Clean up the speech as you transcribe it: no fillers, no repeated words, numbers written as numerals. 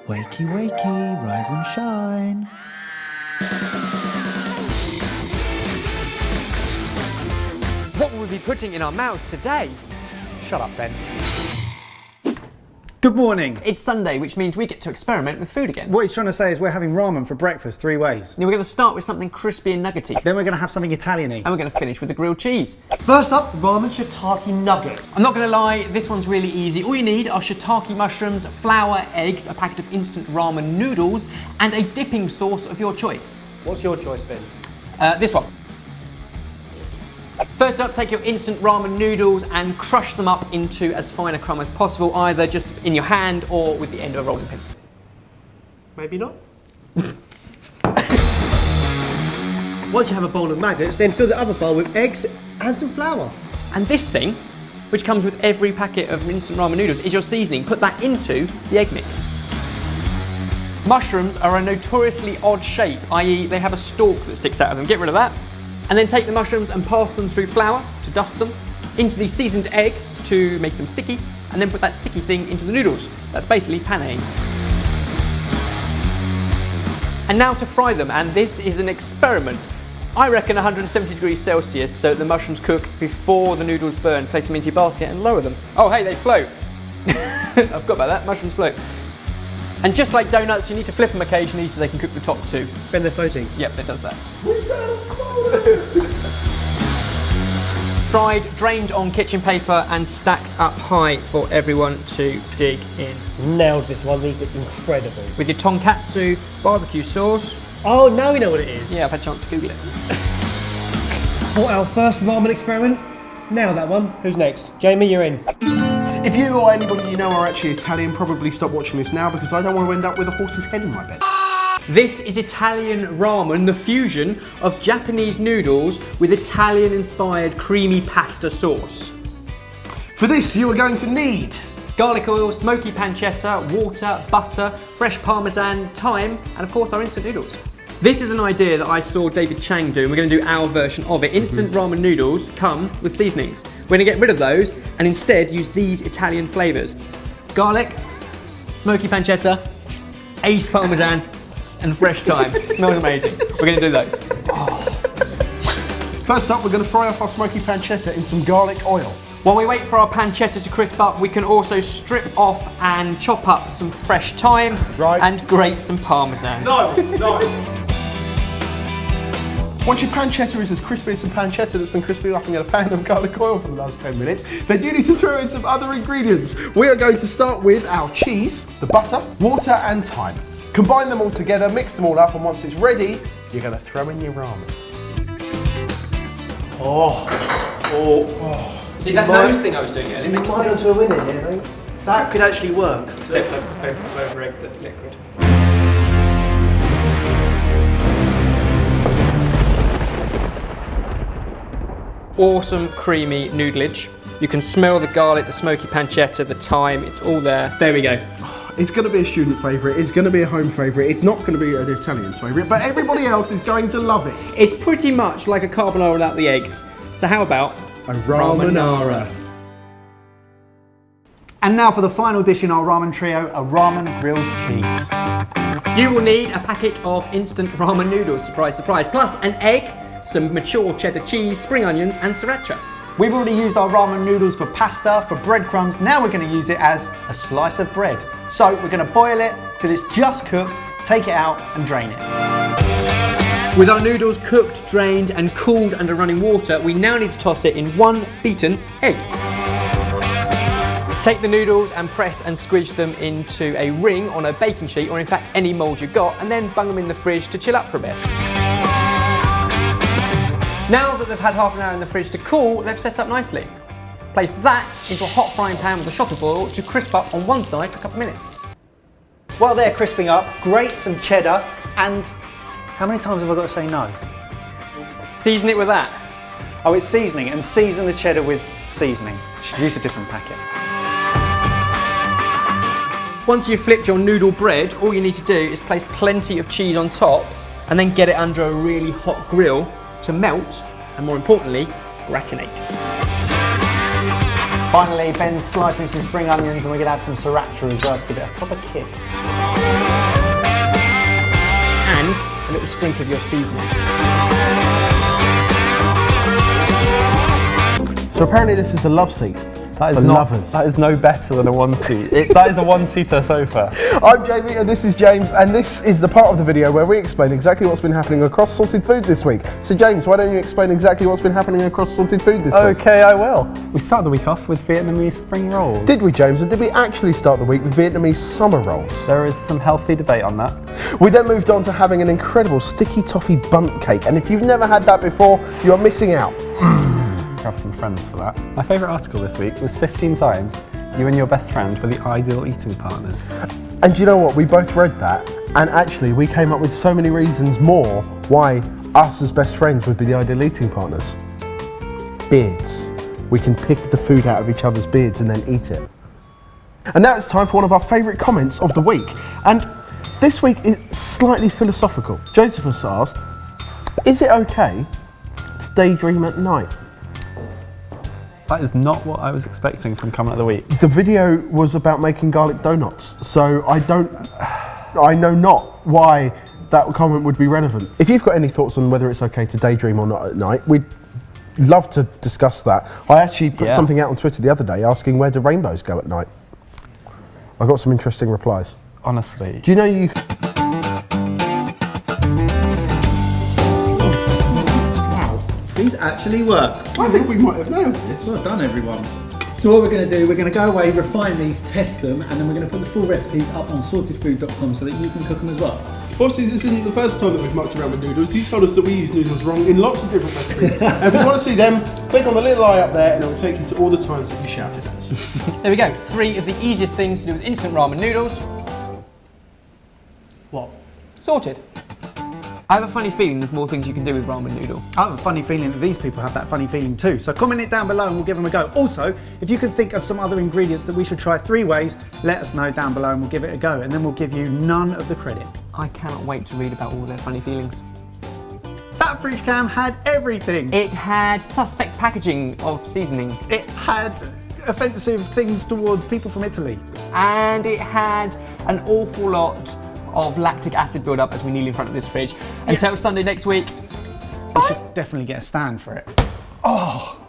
Wakey, wakey, rise and shine. What will we be putting in our mouths today? Shut up, Ben. Good morning. It's Sunday, which means we get to experiment with food again. What he's trying to say is we're having ramen for breakfast 3 ways. Now we're going to start with something crispy and nuggety. Then we're going to have something Italian-y. And we're going to finish with a grilled cheese. First up, ramen shiitake nugget. I'm not going to lie, this one's really easy. All you need are shiitake mushrooms, flour, eggs, a packet of instant ramen noodles, and a dipping sauce of your choice. What's your choice, Ben? This one. First up, take your instant ramen noodles and crush them up into as fine a crumb as possible, either just in your hand or with the end of a rolling pin. Maybe not. Once you have a bowl of maggots, then fill the other bowl with eggs and some flour. And this thing, which comes with every packet of instant ramen noodles, is your seasoning. Put that into the egg mix. Mushrooms are a notoriously odd shape, i.e. they have a stalk that sticks out of them. Get rid of that. And then take the mushrooms and pass them through flour to dust them, into the seasoned egg to make them sticky, and then put that sticky thing into the noodles. That's basically penne. And now to fry them, and this is an experiment. I reckon 170 degrees Celsius so the mushrooms cook before the noodles burn. Place them into your basket and lower them. Oh hey, they float. I forgot about that, mushrooms float. And just like donuts, you need to flip them occasionally so they can cook the top too. Ben, they're floating. Yep, it does that. Fried, drained on kitchen paper and stacked up high for everyone to dig in. Nailed this one, these look incredible. With your tonkatsu barbecue sauce. Oh, now we know what it is. Yeah, I've had a chance to Google it. For our first ramen experiment, nail that one. Who's next? Jamie, you're in. If you or anybody you know are actually Italian, probably stop watching this now because I don't want to end up with a horse's head in my bed. This is Italian ramen, the fusion of Japanese noodles with Italian-inspired creamy pasta sauce. For this, you are going to need Garlic oil, smoky pancetta, water, butter, fresh parmesan, thyme, and of course our instant noodles. This is an idea that I saw David Chang do, and we're going to do our version of it. Instant ramen noodles come with seasonings. We're going to get rid of those and instead use these Italian flavours. Garlic, smoky pancetta, aged parmesan, and fresh thyme. It smells amazing. We're going to do those. First up, we're going to fry off our smoky pancetta in some garlic oil. While we wait for our pancetta to crisp up, we can also strip off and chop up some fresh thyme and grate some parmesan. No. Once your pancetta is as crispy as some pancetta that's been crisping up in a pan of garlic oil for the last 10 minutes, then you need to throw in some other ingredients. We are going to start with our cheese, the butter, water and thyme. Combine them all together, mix them all up, and once it's ready, you're going to throw in your ramen. See that nose thing I was doing earlier? You might want to win it here, mate. That could actually work. Except I've over-egged the liquid. Awesome creamy noodleage. You can smell the garlic, the smoky pancetta, the thyme, it's all there. There we go. It's going to be a student favourite, it's going to be a home favourite, it's not going to be an Italian's favourite, but everybody else is going to love it. It's pretty much like a carbonara without the eggs. So how about A Ramen-Ara. And now for the final dish in our ramen trio, a ramen grilled cheese. You will need a packet of instant ramen noodles, surprise, surprise, plus an egg, some mature cheddar cheese, spring onions, and sriracha. We've already used our ramen noodles for pasta, for breadcrumbs. Now we're going to use it as a slice of bread. So we're going to boil it till it's just cooked, take it out and drain it. With our noodles cooked, drained, and cooled under running water, we now need to toss it in one beaten egg. Take the noodles and press and squidge them into a ring on a baking sheet, or in fact any mould you've got, and then bung them in the fridge to chill up for a bit. Now that they've had half an hour in the fridge to cool, they've set up nicely. Place that into a hot frying pan with a shot of oil to crisp up on one side for a couple of minutes. While they're crisping up, grate some cheddar and how many times have I got to say no? Season it with that. Oh, it's seasoning, and season the cheddar with seasoning. Should use a different packet. Once you've flipped your noodle bread, all you need to do is place plenty of cheese on top and then get it under a really hot grill to melt and, more importantly, gratinate. Finally, Ben's slicing some spring onions and we're going to add some sriracha as well to give it a proper kick. And a little sprinkle of your seasoning. So apparently this is a love seat. That is for not, lovers. That is no better than a one-seat. That is a one-seater sofa. I'm Jamie and this is James, and this is the part of the video where we explain exactly what's been happening across Salted Food this week. So James, why don't you explain exactly what's been happening across Salted Food this week? Okay, I will. We started the week off with Vietnamese spring rolls. Did we, James, or did we actually start the week with Vietnamese summer rolls? There is some healthy debate on that. We then moved on to having an incredible sticky toffee bundt cake, and if you've never had that before, you are missing out. Grab some friends for that. My favourite article this week was 15 times you and your best friend were the ideal eating partners. And do you know what? We both read that, and actually we came up with so many reasons more why us as best friends would be the ideal eating partners. Beards. We can pick the food out of each other's beards and then eat it. And now it's time for one of our favourite comments of the week. And this week is slightly philosophical. Joseph has asked, is it okay to daydream at night? That is not what I was expecting from comment of the week. The video was about making garlic donuts, so I know not why that comment would be relevant. If you've got any thoughts on whether it's okay to daydream or not at night, we'd love to discuss that. I actually put something out on Twitter the other day asking where do rainbows go at night. I got some interesting replies. Honestly. Do you know you... These actually work. I think we might have nailed this. Well done, everyone. So what we're going to do, we're going to go away, refine these, test them, and then we're going to put the full recipes up on sortedfood.com so that you can cook them as well. Obviously, this isn't the first time that we've mucked around with noodles. You told us that we use noodles wrong in lots of different recipes. And if you want to see them, click on the little eye up there and it will take you to all the times that you shouted at us. There we go. 3 of the easiest things to do with instant ramen noodles. What? Sorted. I have a funny feeling there's more things you can do with ramen noodle. I have a funny feeling that these people have that funny feeling too. So comment it down below and we'll give them a go. Also, if you can think of some other ingredients that we should try 3 ways, let us know down below and we'll give it a go. And then we'll give you none of the credit. I cannot wait to read about all their funny feelings. That fridge cam had everything. It had suspect packaging of seasoning. It had offensive things towards people from Italy. And it had an awful lot of lactic acid build-up as we kneel in front of this fridge. Until Sunday next week. We should definitely get a stand for it. Oh.